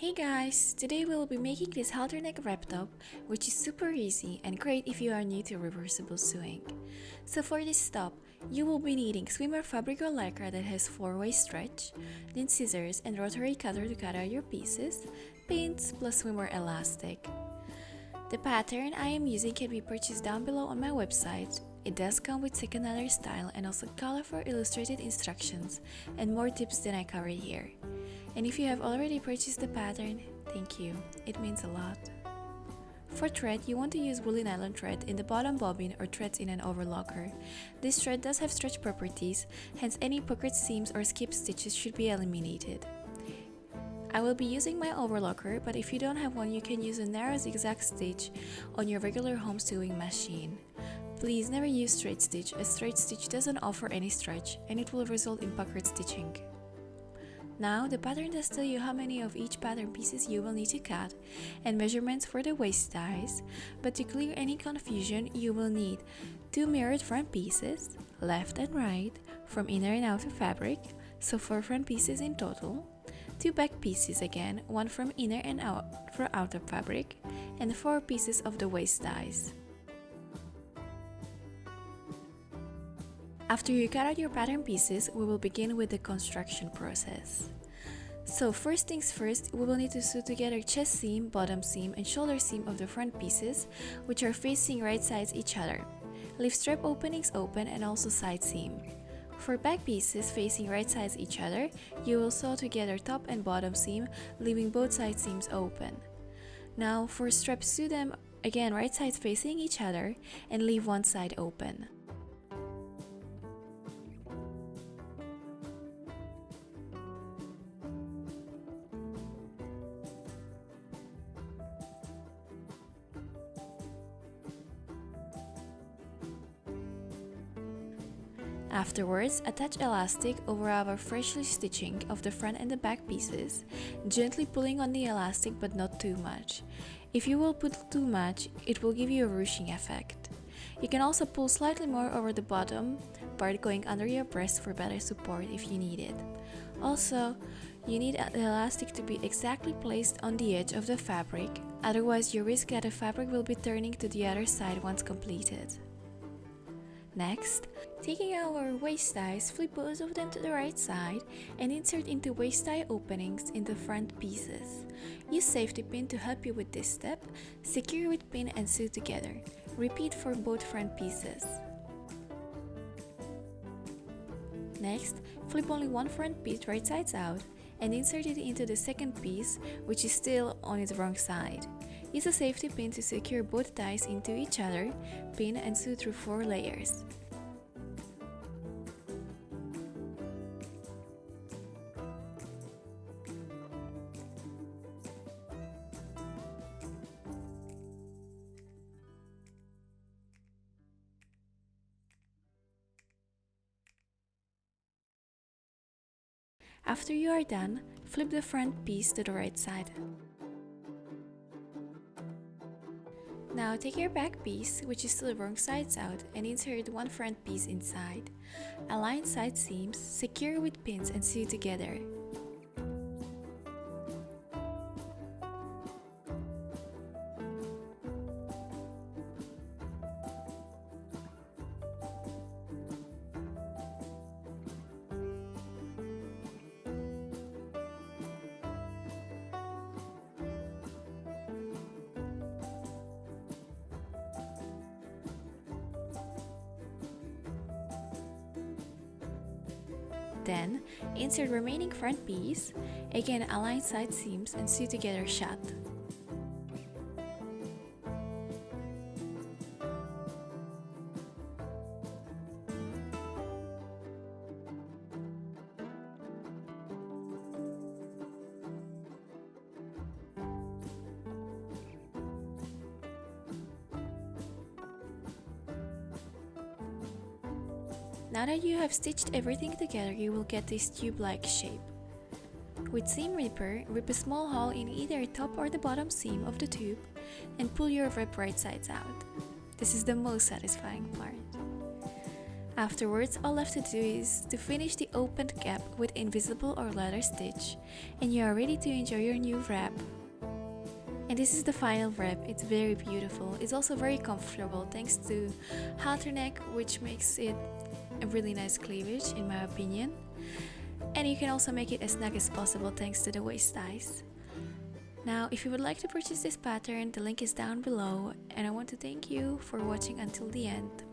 Hey guys, today we'll be making this halter neck wrap top, which is super easy and great if you are new to reversible sewing. So for this top, you will be needing swimmer fabric or lycra that has 4-way stretch, then scissors and rotary cutter to cut out your pieces, pins plus swimmer elastic. The pattern I am using can be purchased down below on my website. It does come with secondary style and also colorful illustrated instructions and more tips than I covered here. And if you have already purchased the pattern, thank you, it means a lot. For thread, you want to use woolly nylon thread in the bottom bobbin or threads in an overlocker. This thread does have stretch properties, hence any puckered seams or skip stitches should be eliminated. I will be using my overlocker, but if you don't have one, you can use a narrow zigzag stitch on your regular home sewing machine. Please never use straight stitch, as straight stitch doesn't offer any stretch and it will result in puckered stitching. Now, the pattern does tell you how many of each pattern pieces you will need to cut and measurements for the waist ties, but to clear any confusion, you will need 2 mirrored front pieces, left and right, from inner and outer fabric, so 4 front pieces in total, 2 back pieces again, 1 from inner and outer fabric, and 4 pieces of the waist ties. After you cut out your pattern pieces, we will begin with the construction process. So first things first, we will need to sew together chest seam, bottom seam, and shoulder seam of the front pieces, which are facing right sides each other. Leave strap openings open and also side seam. For back pieces facing right sides each other, you will sew together top and bottom seam, leaving both side seams open. Now for straps, sew them again right sides facing each other and leave one side open. Afterwards, attach elastic over our freshly stitching of the front and the back pieces, gently pulling on the elastic but not too much. If you will put too much, it will give you a ruching effect. You can also pull slightly more over the bottom part going under your breast for better support if you need it. Also, you need the elastic to be exactly placed on the edge of the fabric, otherwise you risk that the fabric will be turning to the other side once completed. Next, taking our waist ties, flip both of them to the right side and insert into waist tie openings in the front pieces. Use safety pin to help you with this step, secure with pin and sew together. Repeat for both front pieces. Next, flip only one front piece right sides out and insert it into the second piece, which is still on its wrong side. Use a safety pin to secure both ties into each other, pin and sew through 4 layers. After you are done, flip the front piece to the right side. Now take your back piece, which is still wrong sides out, and insert one front piece inside. Align side seams, secure with pins and sew together. Then, insert remaining front piece, again align side seams and sew together shut. Now that you have stitched everything together, you will get this tube-like shape. With seam ripper, rip a small hole in either top or the bottom seam of the tube and pull your wrap right sides out. This is the most satisfying part. Afterwards, all left to do is to finish the opened gap with invisible or leather stitch, and you are ready to enjoy your new wrap. And this is the final wrap. It's very beautiful. It's also very comfortable thanks to halter neck, which makes it a really nice cleavage in my opinion. And you can also make it as snug as possible thanks to the waist ties. Now, if you would like to purchase this pattern, the link is down below, and I want to thank you for watching until the end.